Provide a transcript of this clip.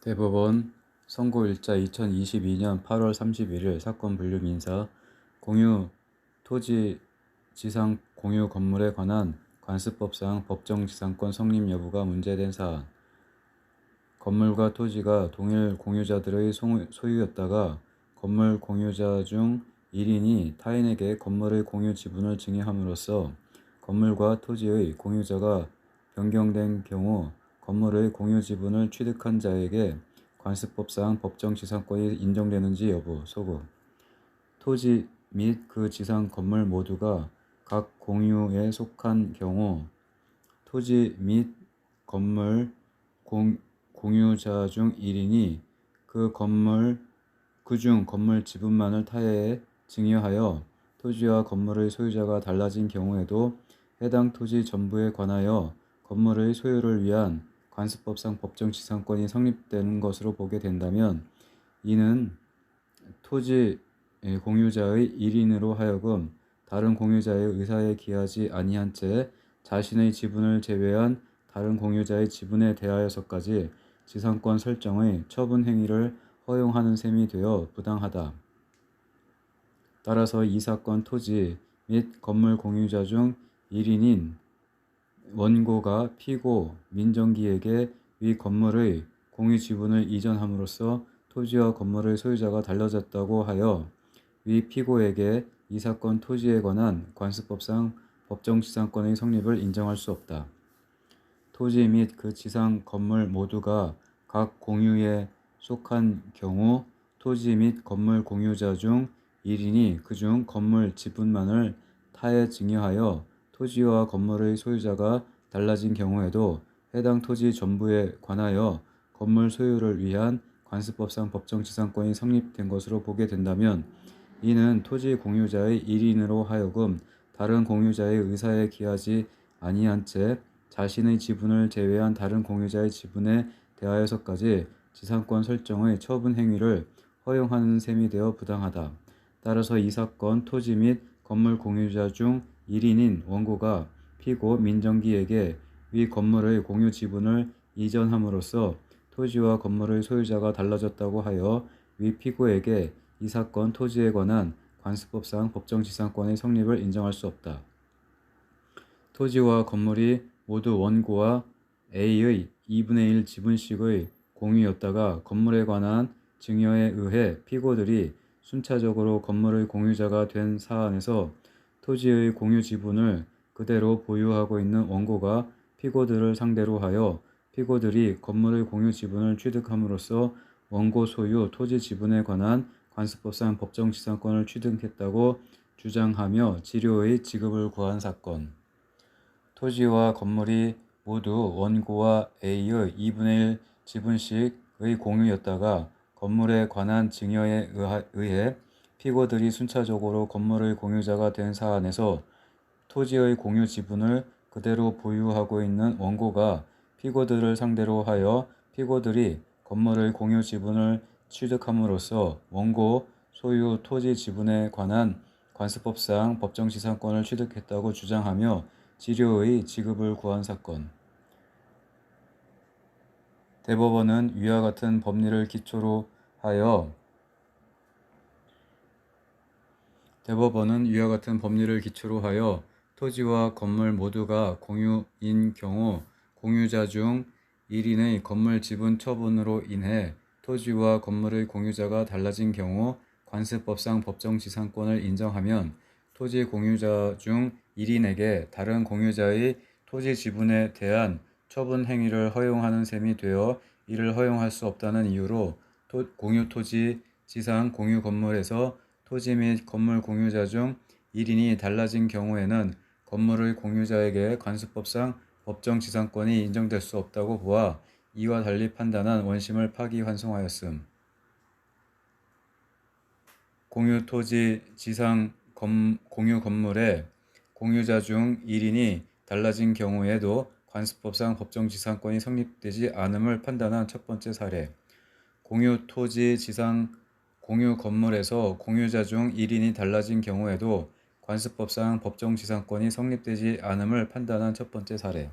대법원 선고일자 2022년 8월 31일 사건 분류 민사 공유 토지 지상 공유 건물에 관한 관습법상 법정지상권 성립 여부가 문제된 사안. 건물과 토지가 동일 공유자들의 소유였다가 건물 공유자 중 1인이 타인에게 건물의 공유 지분을 증여함으로써 건물과 토지의 공유자가 변경된 경우 건물의 공유 지분을 취득한 자에게 관습법상 법정지상권이 인정되는지 여부. 소급. 토지 및 그 지상 건물 모두가 각 공유에 속한 경우 토지 및 건물 공유자 중 1인이 그중 건물 지분만을 타해에 증여하여 토지와 건물의 소유자가 달라진 경우에도 해당 토지 전부에 관하여 건물의 소유를 위한 관습법상 법정지상권이 성립되는 것으로 보게 된다면 이는 토지 공유자의 1인으로 하여금 다른 공유자의 의사에 기하지 아니한 채 자신의 지분을 제외한 다른 공유자의 지분에 대하여서까지 지상권 설정의 처분 행위를 허용하는 셈이 되어 부당하다. 따라서 이 사건 토지 및 건물 공유자 중 1인인 원고가 피고 민정기에게 위 건물의 공유 지분을 이전함으로써 토지와 건물의 소유자가 달라졌다고 하여 위 피고에게 이 사건 토지에 관한 관습법상 법정지상권의 성립을 인정할 수 없다. 토지 및 그 지상 건물 모두가 각 공유에 속한 경우 토지 및 건물 공유자 중 1인이 그중 건물 지분만을 타에 증여하여 토지와 건물의 소유자가 달라진 경우에도 해당 토지 전부에 관하여 건물 소유를 위한 관습법상 법정지상권이 성립된 것으로 보게 된다면 이는 토지 공유자의 1인으로 하여금 다른 공유자의 의사에 기하지 아니한 채 자신의 지분을 제외한 다른 공유자의 지분에 대하여서까지 지상권 설정의 처분 행위를 허용하는 셈이 되어 부당하다. 따라서 이 사건 토지 및 건물 공유자 중 1인인 원고가 피고 민정기에게 위 건물의 공유 지분을 이전함으로써 토지와 건물의 소유자가 달라졌다고 하여 위 피고에게 이 사건 토지에 관한 관습법상 법정지상권의 성립을 인정할 수 없다. 토지와 건물이 모두 원고와 A의 2분의 1 지분씩의 공유였다가 건물에 관한 증여에 의해 피고들이 순차적으로 건물의 공유자가 된 사안에서 토지의 공유 지분을 그대로 보유하고 있는 원고가 피고들을 상대로 하여 피고들이 건물의 공유 지분을 취득함으로써 원고 소유 토지 지분에 관한 관습법상 법정지상권을 취득했다고 주장하며 지료의 지급을 구한 사건. 토지와 건물이 모두 원고와 A의 2분의 1 지분씩의 공유였다가 건물에 관한 증여에 의해 피고들이 순차적으로 건물의 공유자가 된 사안에서 토지의 공유 지분을 그대로 보유하고 있는 원고가 피고들을 상대로 하여 피고들이 건물의 공유 지분을 취득함으로써 원고 소유 토지 지분에 관한 관습법상 법정지상권을 취득했다고 주장하며 지료의 지급을 구한 사건. 대법원은 위와 같은 법리를 기초로 하여 토지와 건물 모두가 공유인 경우 공유자 중 1인의 건물 지분 처분으로 인해 토지와 건물의 공유자가 달라진 경우 관습법상 법정지상권을 인정하면 토지 공유자 중 1인에게 다른 공유자의 토지 지분에 대한 처분 행위를 허용하는 셈이 되어 이를 허용할 수 없다는 이유로 공유 토지 지상 공유 건물에서 토지 및 건물 공유자 중 1인이 달라진 경우에는 건물의 공유자에게 관습법상 법정지상권이 인정될 수 없다고 보아 이와 달리 판단한 원심을 파기환송하였음. 공유 토지 지상 공유 건물의 공유자 중 1인이 달라진 경우에도 관습법상 법정지상권이 성립되지 않음을 판단한 첫 번째 사례. 공유 토지 지상 공유 건물에서 공유자 중 1인이 달라진 경우에도 관습법상 법정지상권이 성립되지 않음을 판단한 첫 번째 사례.